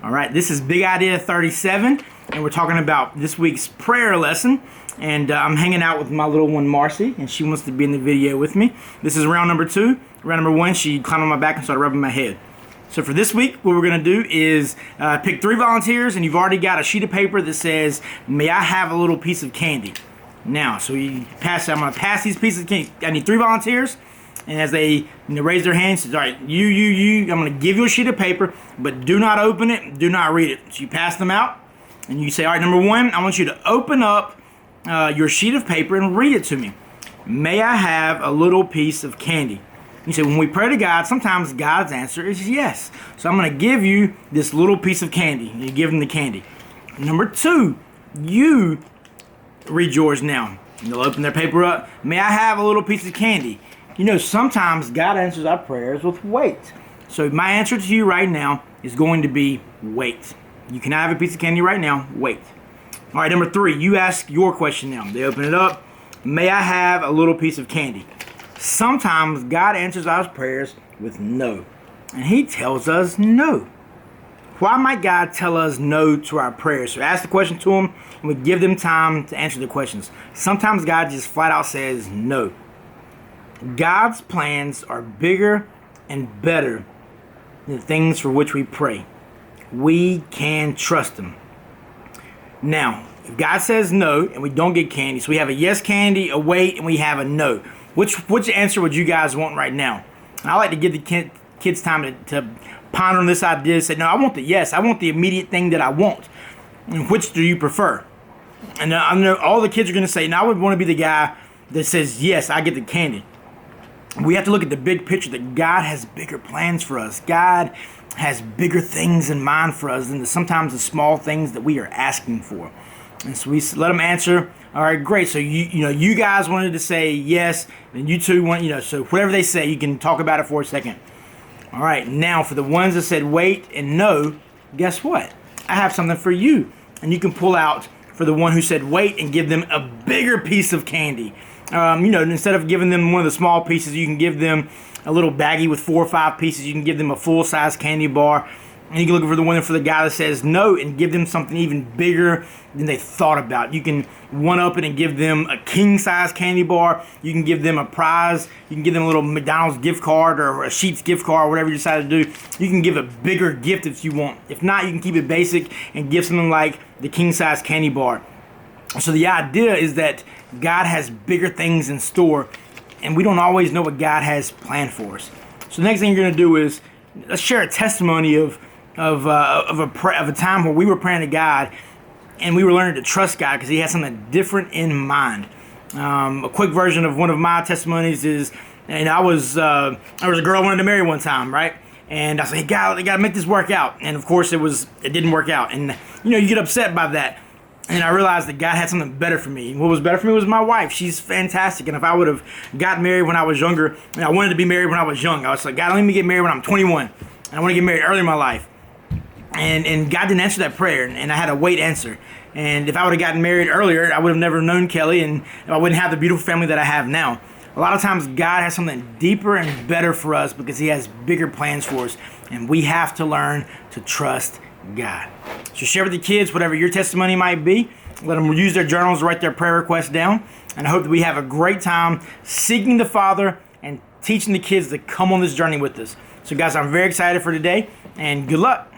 All right, this is Big Idea 37, and we're talking about this week's prayer lesson. And I'm hanging out with my little one, Marcy, and she wants to be in the video with me. This is round number 2. Round number 1, she climbed on my back and started rubbing my head. So for this week, what we're going to do is pick 3 volunteers, and you've already got a sheet of paper that says, "May I have a little piece of candy?" Now, so I'm going to pass these pieces of candy. I need 3 volunteers. And as they raise their hands, says, "All right, you, I'm going to give you a sheet of paper, but do not open it, do not read it." So you pass them out, and you say, "All right, number 1, I want you to open up your sheet of paper and read it to me. May I have a little piece of candy?" You say, when we pray to God, sometimes God's answer is yes. So I'm going to give you this little piece of candy. You give them the candy. Number 2, you read yours now. And they'll open their paper up. "May I have a little piece of candy?" You know, sometimes God answers our prayers with wait. So my answer to you right now is going to be wait. You can have a piece of candy right now. Wait. All right, number 3, you ask your question now. They open it up. "May I have a little piece of candy?" Sometimes God answers our prayers with no. And He tells us no. Why might God tell us no to our prayers? So ask the question to Him, and we give them time to answer the questions. Sometimes God just flat out says no. God's plans are bigger and better than the things for which we pray. We can trust Him. Now, if God says no and we don't get candy, so we have a yes candy, a wait, and we have a no. Which answer would you guys want right now? And I like to give the kids time to ponder on this idea. Say, no, I want the yes. I want the immediate thing that I want. And which do you prefer? And I know all the kids are going to say, no, I would want to be the guy that says, yes, I get the candy. We have to look at the big picture that God has bigger plans for us. God has bigger things in mind for us than sometimes the small things that we are asking for. And so we let them answer. All right, great. So you guys wanted to say yes, and you two want, so whatever they say, you can talk about it for a second. All right, now for the ones that said wait and no, guess what? I have something for you. And you can pull out for the one who said wait and give them a bigger piece of candy. Instead of giving them one of the small pieces, you can give them a little baggie with 4 or 5 pieces. You can give them a full-size candy bar. And you can look for the one for the guy that says no and give them something even bigger than they thought about. You can one-up it and give them a king-size candy bar. You can give them a prize. You can give them a little McDonald's gift card or a Sheetz gift card, whatever you decide to do. You can give a bigger gift if you want. If not, you can keep it basic and give something like the king-size candy bar. So the idea is that God has bigger things in store, and we don't always know what God has planned for us. So the next thing you're going to do is let's share a testimony of a time where we were praying to God, and we were learning to trust God because He had something different in mind. A quick version of one of my testimonies is, and I was a girl I wanted to marry one time, right? And I said, "Hey, God, I got to make this work out." And of course, it didn't work out. And you get upset by that. And I realized that God had something better for me. And what was better for me was my wife. She's fantastic. And if I would have got married when I was younger, and I wanted to be married when I was young, I was like, God, let me get married when I'm 21. And I want to get married early in my life. And God didn't answer that prayer. And I had a wait answer. And if I would have gotten married earlier, I would have never known Kelly. And I wouldn't have the beautiful family that I have now. A lot of times, God has something deeper and better for us because He has bigger plans for us. And we have to learn to trust God. So share with the kids whatever your testimony might be. Let them use their journals to write their prayer requests down. And I hope that we have a great time seeking the Father and teaching the kids to come on this journey with us. So guys, I'm very excited for today, and good luck.